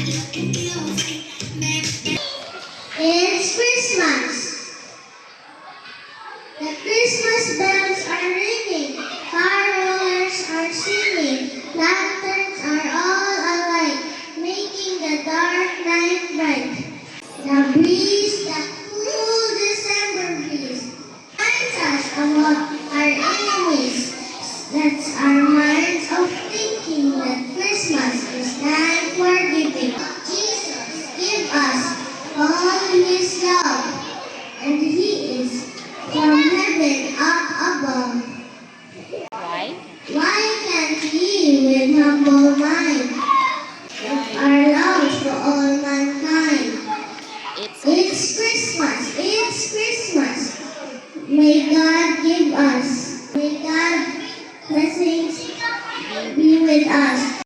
It's Christmas. The Christmas bells are ringing. Carolers are singing. Lanterns are all alight, making the dark night bright. The breeze, the cool December breeze, reminds us of what our enemies. That's our minds of thinking that Christmas is time for giving. Jesus give us all His love, and He is from heaven up above. Why? Why can't we with humble mind our love for all mankind? It's Christmas, it's Christmas. May God give us, may God blessings be with us.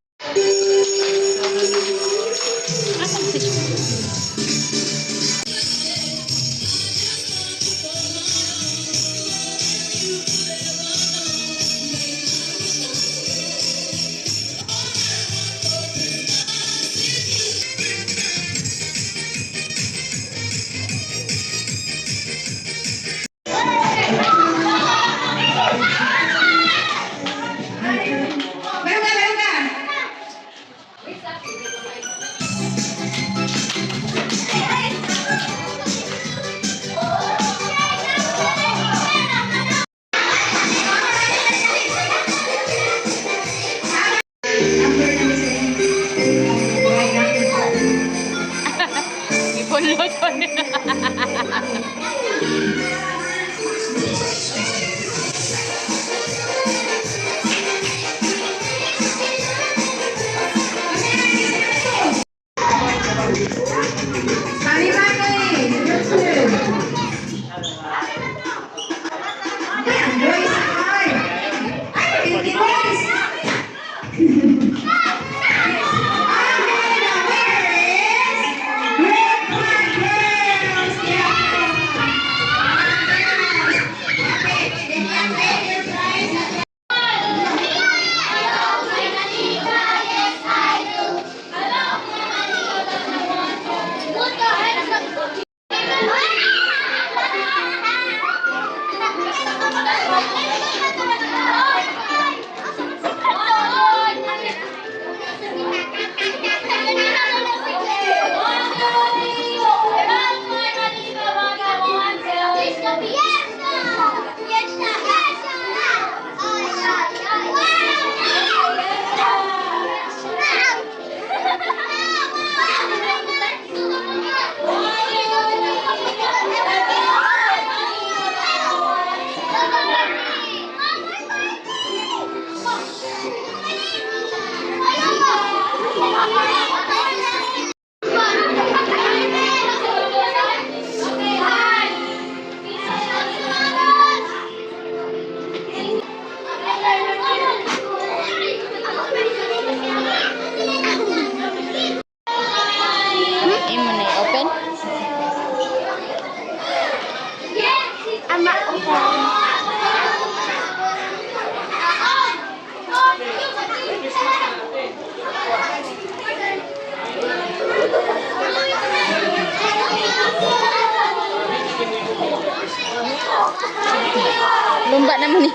Lumba naman ni.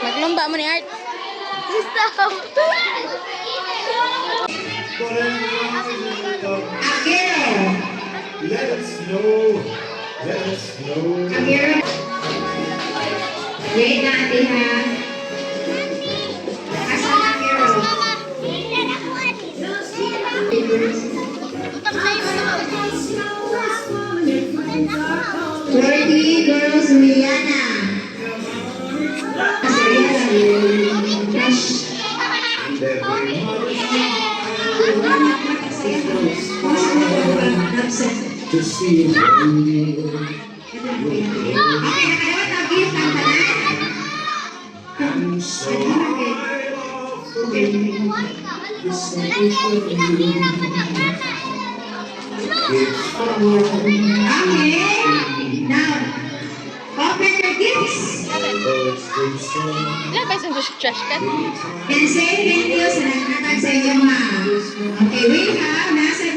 Maglumba mo ni Art. Stop. Let it snow. Let it snow. Wait natin ha. Asan na Carol? 30 girls, Rihanna. To see you. I'm so Okay. Now, open your gifts. Ilan ba isang trash can? And say thank you sa nagtatag sa inyo, ma'am. Okay, we have nasa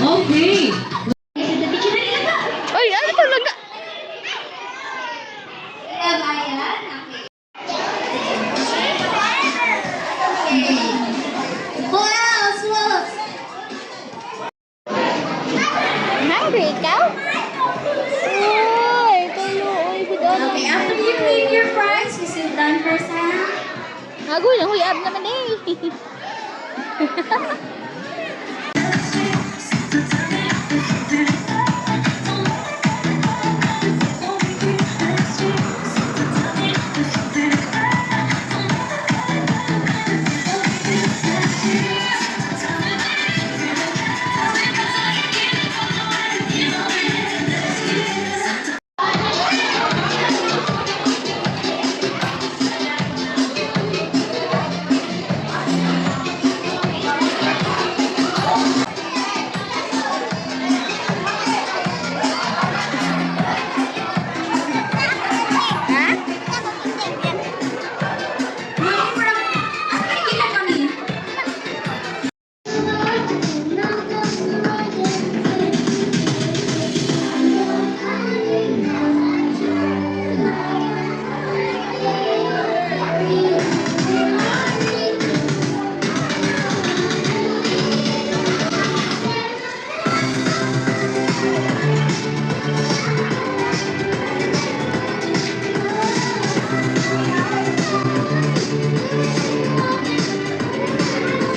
Okay. Ay, ano to lang? Who else? Who else? Hungry ikaw? Ay, tulo. Ay, bidon. Okay, after you clean your fries, we sit down for some. Agoy, huyab naman eh.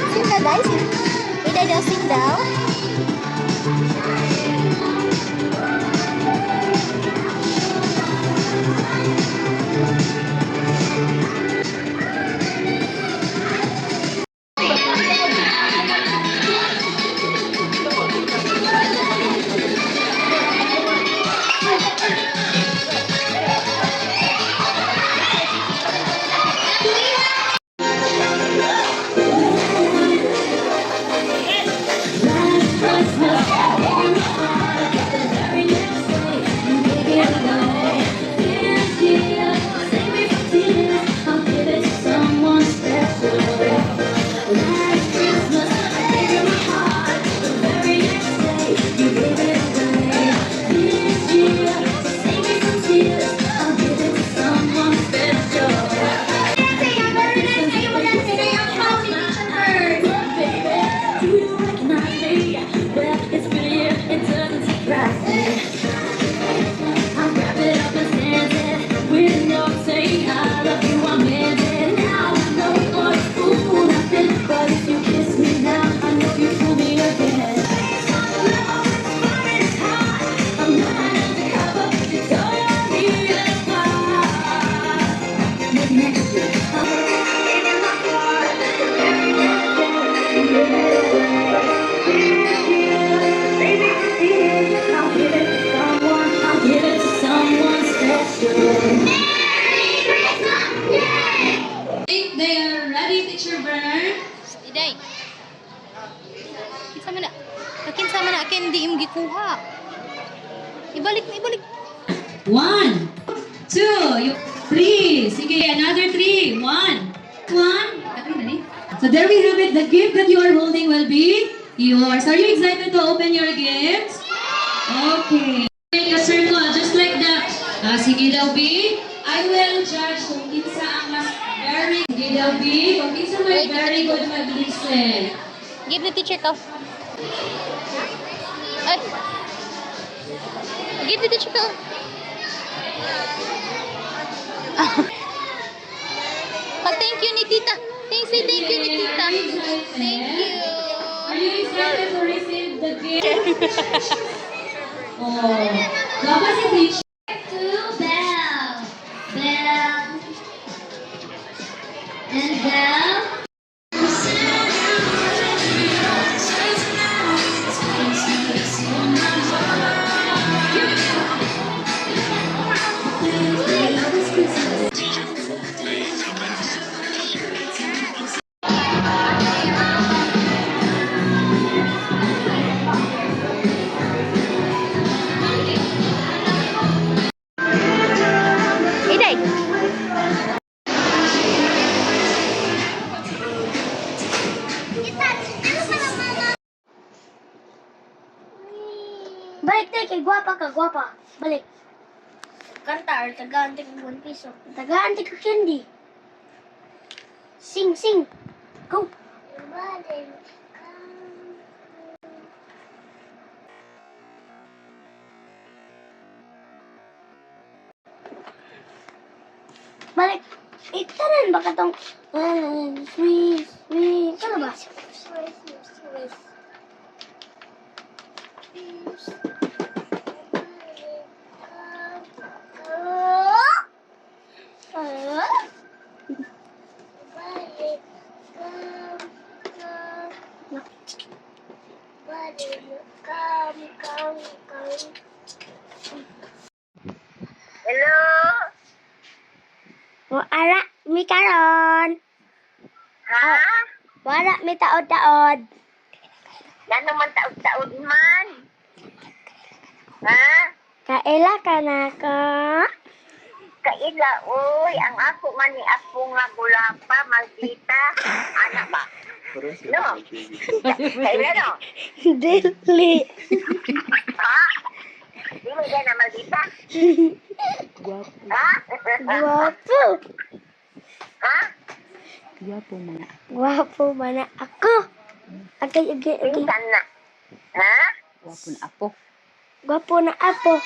Sit down, guys. Iday daw, sit down. Think they are ready, Teacher Bernard? Iday. Kinsa man na? Kinsa man na ken di imong gikuha. Ibalik na, ibalik. 1, 2, 3. Sige, another 3. 1. 1. So there we have it. The gift that you are holding will be yours. Are you excited to open your gifts? Okay. Make a circle just like that. Sige daw, B. I will judge kung kinsa ang mas very sige daw, B. Kung kinsa may very good mag-listen. Give the teacher ka. Ay. Give the teacher ka. Pag-thank you ni tita. Say thank you ni tita. Thank you. Are you excited to receive the gift? Oh. Dapat si teacher. To Belle. Belle. And Belle. Iday. Balik tayo kay gwapa ka, gwapa. Balik. Kanta or tagaan tig 1 piso. Tagaan tig candy. Sing, sing. Go. Balik. Itanan ba katong sweet, sweet. Kano ba? Hello? Wala mi karon. Ha? Wala mi taod-taod. Ano man taod-taod man? Ha? Kaila ka na ka. Kaila, uy, ang ako man ni ako nga gulapa, maldita. Anak ba? No? Kaila, no? Dili. Ha? Di mo dyan na maldita? Ha? Guwapo. Ha? Guwapo man na ako. Agay. Pinsan na. Ha? Guwapo na apo.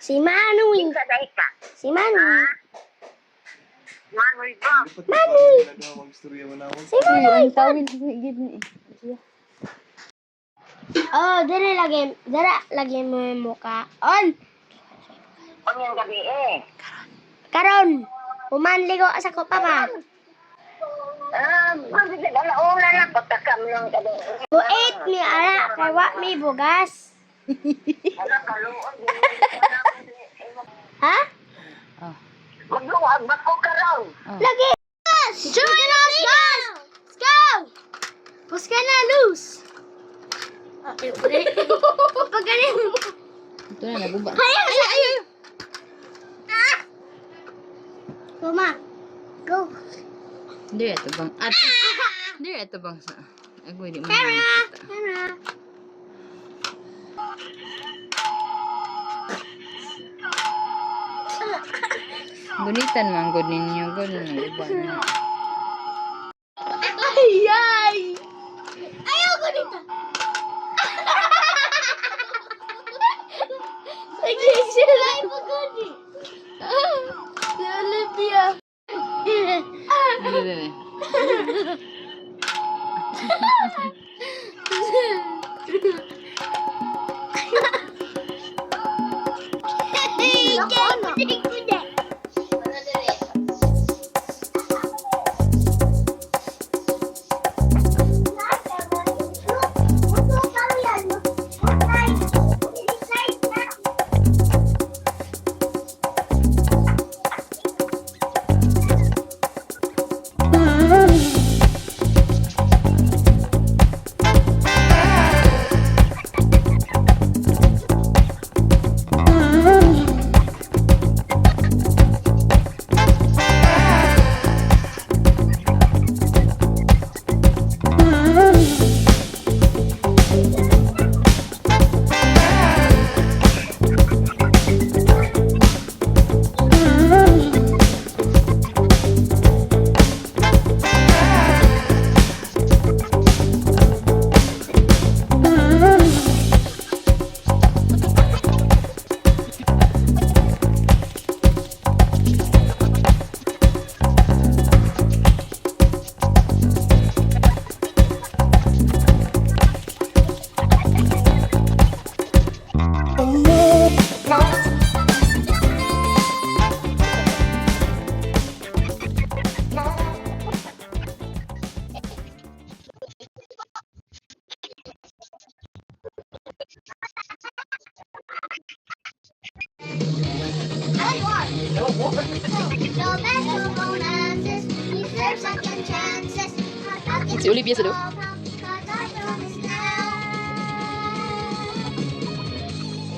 Si Manoy. Pinsan na ka. Si Manoy. Manoy ba? Si Manoy. Oh, dara lagi mo yung mukha. On. Ano yung gabi eh? Karon. Humanligo sa ko papa. Magiging alauna na, pagkakam lang gabi. Buit mi ara kay wa mi bugas. Wala kaluon. Ha? Magluwag ba ko karon? Lagi. Join us, guys. Let's go. What's gonna lose? Pag ganin. Ito na, naguba. Ayaw. Mama. Go. Hindi, ito bang. Hindi, ito bang sa. Ako hindi mo. Camera. Gunitan man, good ninyo. Good ninyo. Ay! Ayaw ko dito. Sige, sila ipagod si Olivia. Dili. Si Olivia sa loob.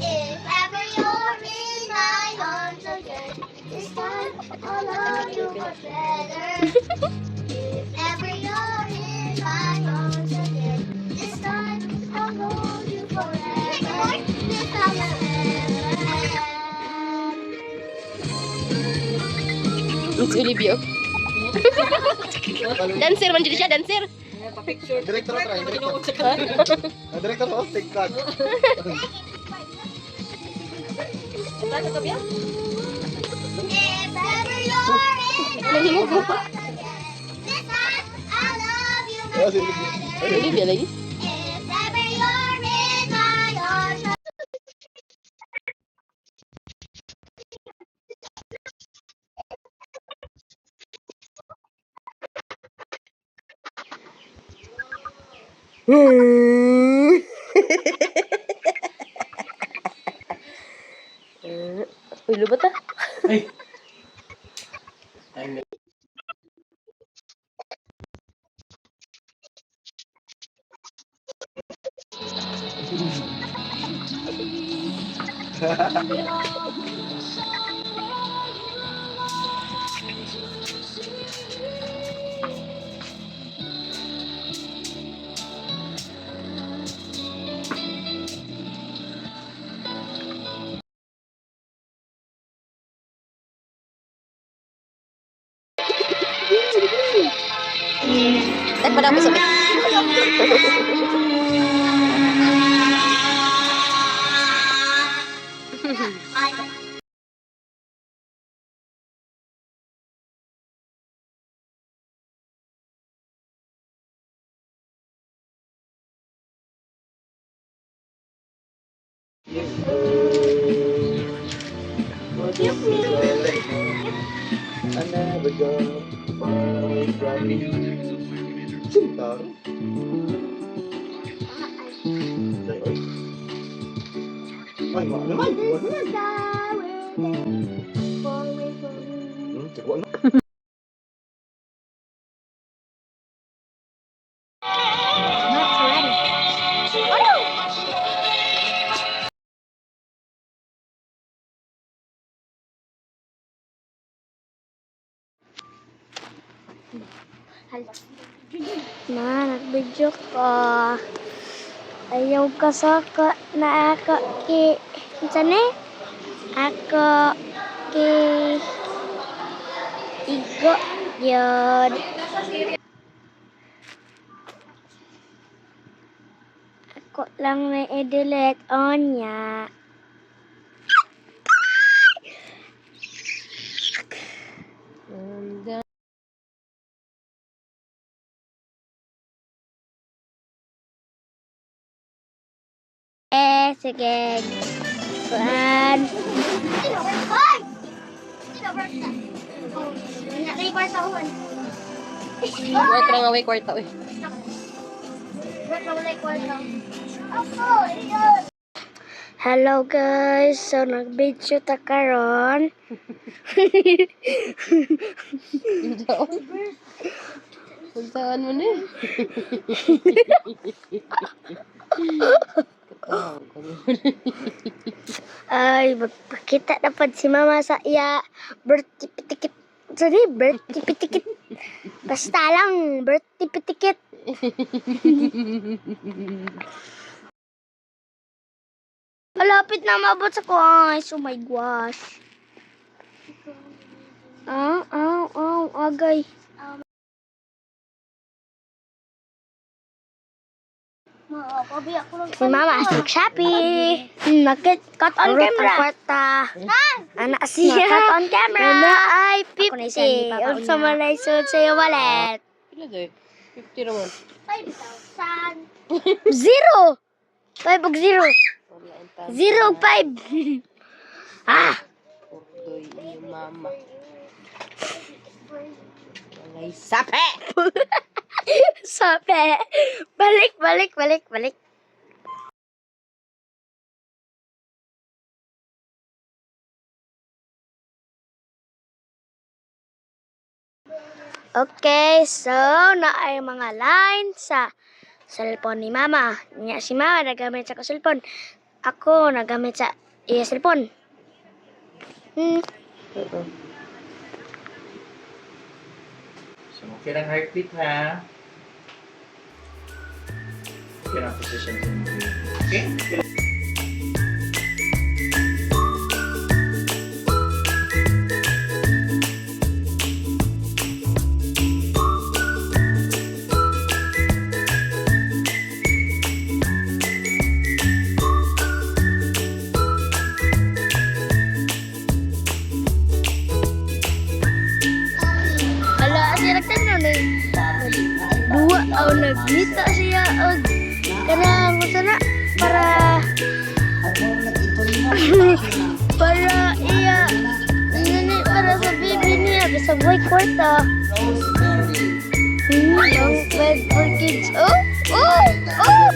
If ever you're in my arms again, this time I'll love you much better. If ever you're in my arms again, this time I'll hold you forever. This time Si Olivia. Dancer man dito siya, dancer. Director na try, director. Director ko, take cut. If ever you're in love, I love you, my brother. Olivia lagi. If ever you're in my arms, Uy, lubat ah. Ay! I'm Eh, pada ako sabi. Another girl, always driving. Cinta. Ay, mak naman. Mak naman. Cekok na. Ma, nagbidyo ka. Ayaw ka sa na ako sani? Ako igo yun. Ako lang na i-delete on niya. Sige. Kuan. Hoy! Sino birthday? Nakay kwarta ko. Work lang away kwarta oy. Hello guys, so nag-video ta karon. Saan mo ni? Ay, magpakita dapat si mama sa iya birthday pitikit. Sorry, birthday pitikit. Basta lang, birthday pitikit. Malapit na mabot sa guys. Oh my gosh. Agay. Si mama sa Shopee. Cut on camera. Anak siya. Cut on camera. Ay, 50. Unsa man ay sud sa iyo wallet. Pila day? 50 naman. 5,000. Zero. 5 og 0. 0 og 5. Ordoy yung mama. Walay sape! Sape. Balik. Okay, so naay mga line sa cellphone ni mama. Nya si mama nagamit sa cellphone. Ako nagamit sa iya cellphone. So, okay lang heartbeat ha. Okay lang position. Okay? Dito siya og kanang gusto na para para iya nini para sa baby niya sa boy kwarta. Ang bed for kids. Oh! Oh! Oh!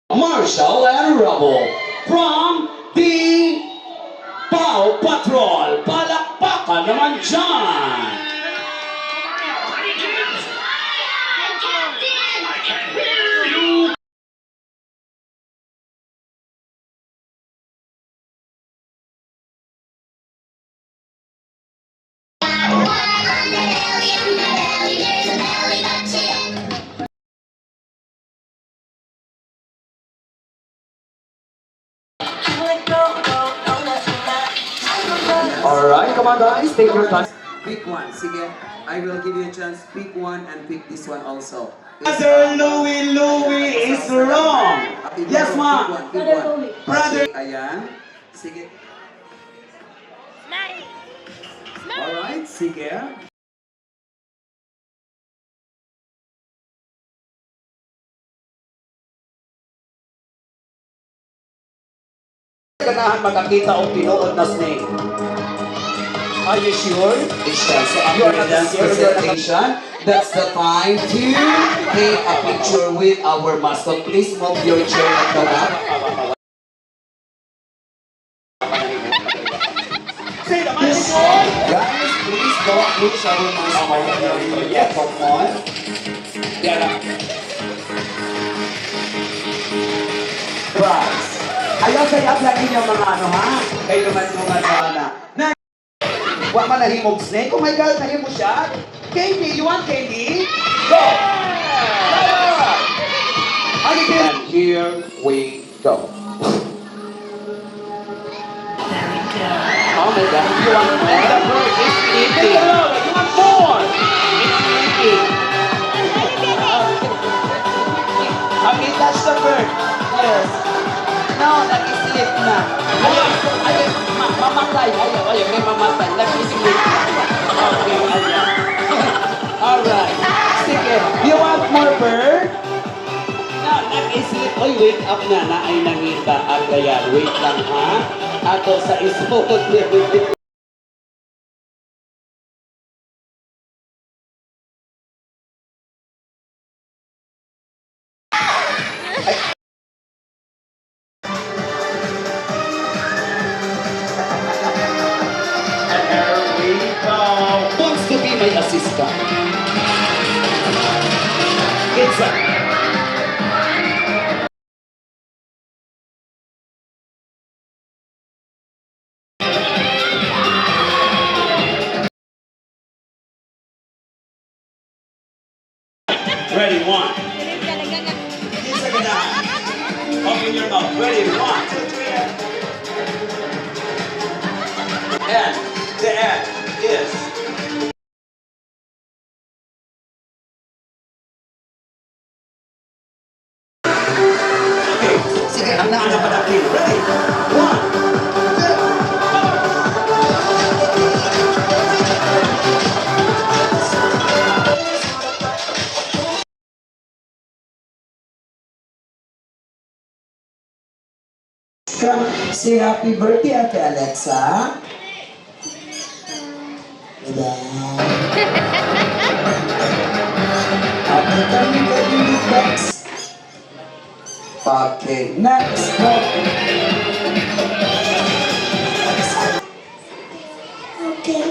Marshall and Rubble from the Paw Patrol. Palakpakan naman dyan! Alright, come on guys, take your time. Pick one. Sige, I will give you a chance. Pick one and pick this one also. Brother Louie is wrong. Okay, Yes, pick ma'am. one, pick one. Brother. Ayan. Sige. Alright, sige. Ganahan makakita o tinuod na snake. Are you sure? So You are after not the dance scared, you're not- presentation, that's the time to take a picture with our mascot. Please move your chair at the back. Say the magic word. Guys, please don't push our mascot. Yes. Come on. Yeah. Prize. Ayaw sayap lang ninyo mga ano ha? Kayo naman mga sana. Na, wa man nahimog snake. Oh my God, nahimo siya. Candy, you want candy? Go! And here we go. Oh my God, you want more? The bird is eating. You want more? It's eating. Okay, that's the bird. Yes. No, nag-sleep na. Ayaw, mamatay. Ayaw, may mamatay. Nag-sleep na. Okay, ayaw. Alright. Sige, you want more bird? No, nag-sleep. Oy, wake up na. Na ay nangita. Agayan, wait lang ha. Ato sa ismod. Wants to be my assistant. It's a... Ready, one. Isa ka na. Open your mouth. Ready, 1, 2, 3. And the end is... Okay, sige, ang naana pa natin. Ready? 1, 2. Say happy birthday, Ate Alexa. Okay, can we get you the next? Okay, next. Okay.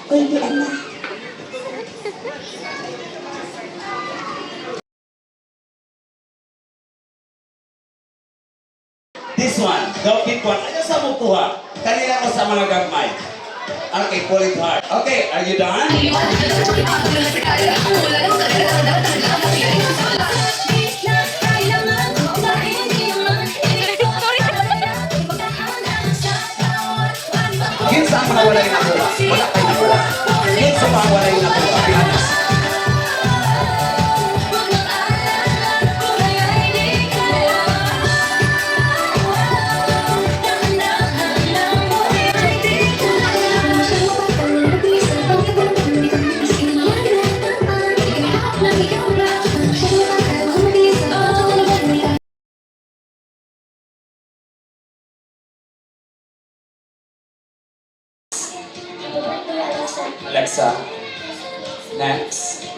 Pwede na. This one, the big one. Ano sa mo kuha? Kanila ko sa mga gagmay. Okay, pull it hard. Okay, are you done? Kinsa ang mga wala rin nakuha? Wala kayo nakuha. Kinsa Next.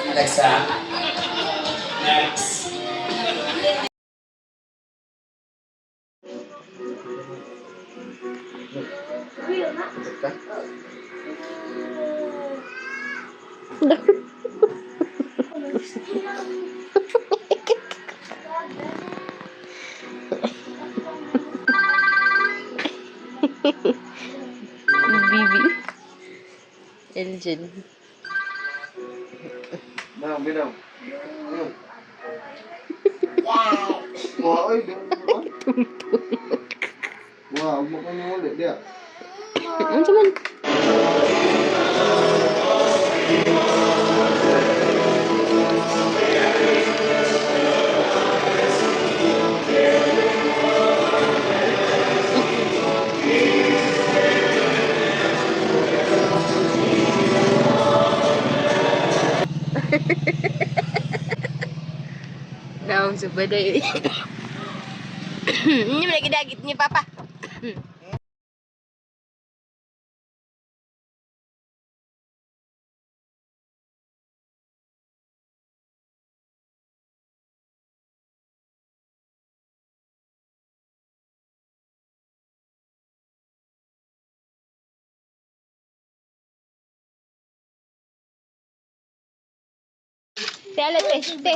Alexa. Next. Bibi. Elgin. Binang, binang. Ayun. Wah, ay, wah, huwag mo kami ulit, dia. Ano man? Daong subaday. Ini lagi dagit ni papa. Tele teste.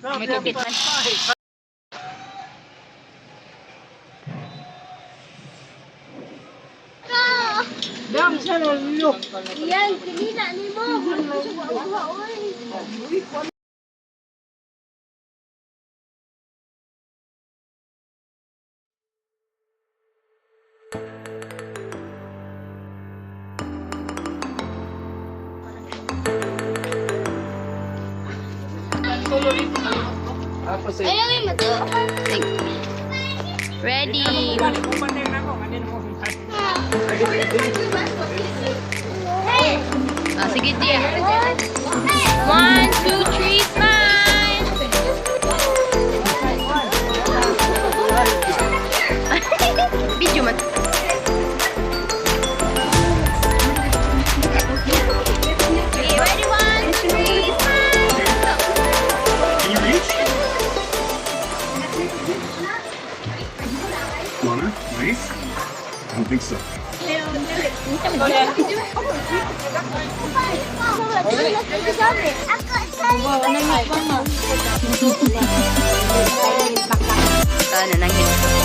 May kupit man. Yan, kinina ni mo. Tapos eh. Ayun mo to. Ready. Ah, sige, Gia. 1, 2, 3, smile! Video man. Okay, ready, 1, 2, 3, smile! Lana, nice? I don't think so. Ano nang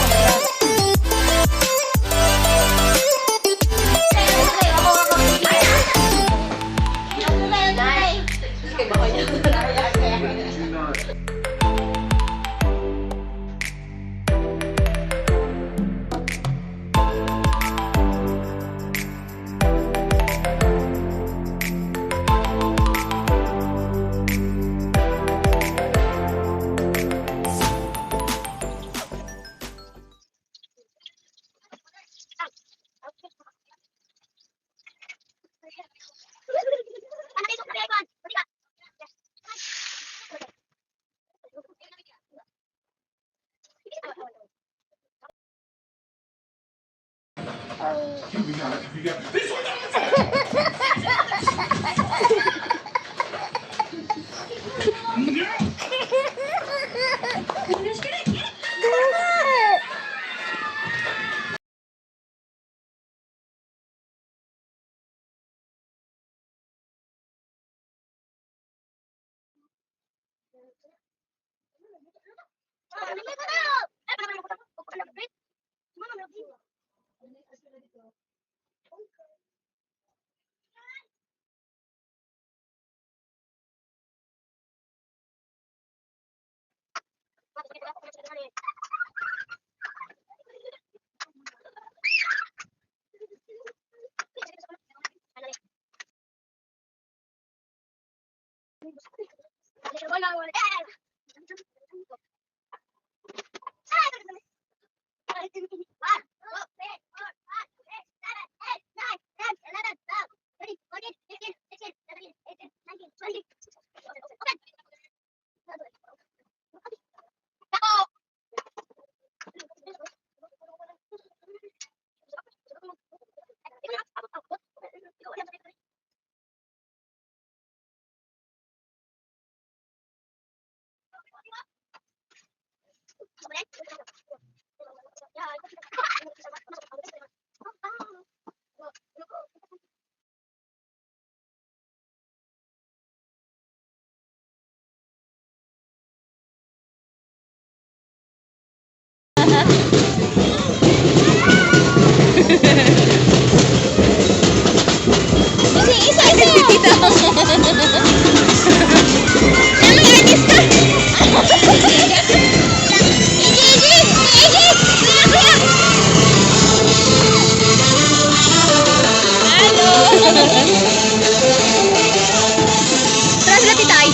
Tara sila titay.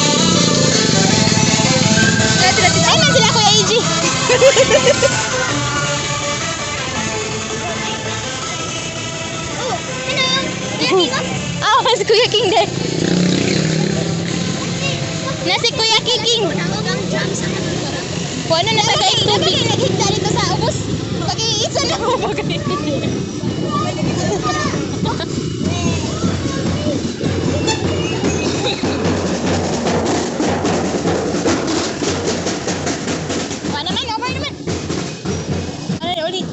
Tara sila titay. Ay, man sila Kuya AJ. Oh, ano yung Kuya Kiko? Ah, si Kuya King din. Na si Kuya King. Kung ano na tagay tubig. Naghigda dito sa ubos. Pag-iisa na mo. Wala naman, over naman. Ano na ulit?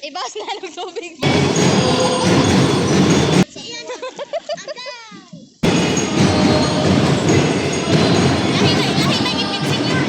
Ibas na ng tubig. Lahi may gipitsin yun.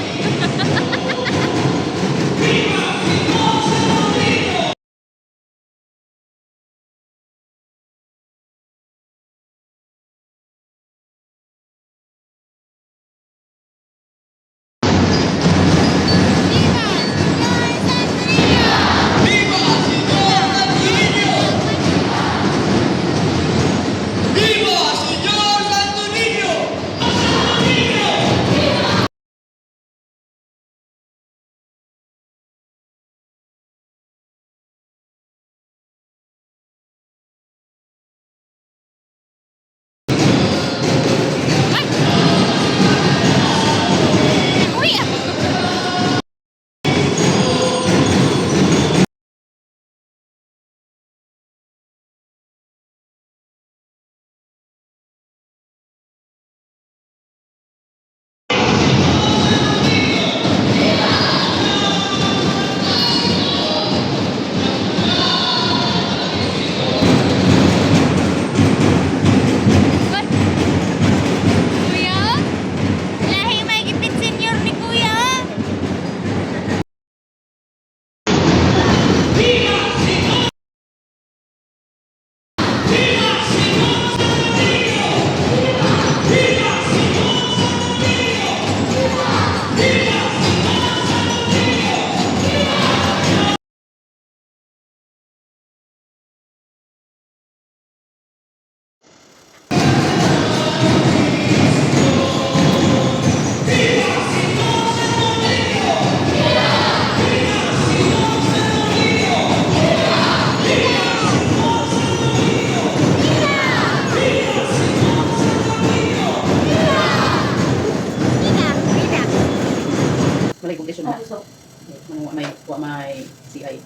Kuya! Kuya? Lahi may gipit senior ni Kuya. Malay kong na. May CI.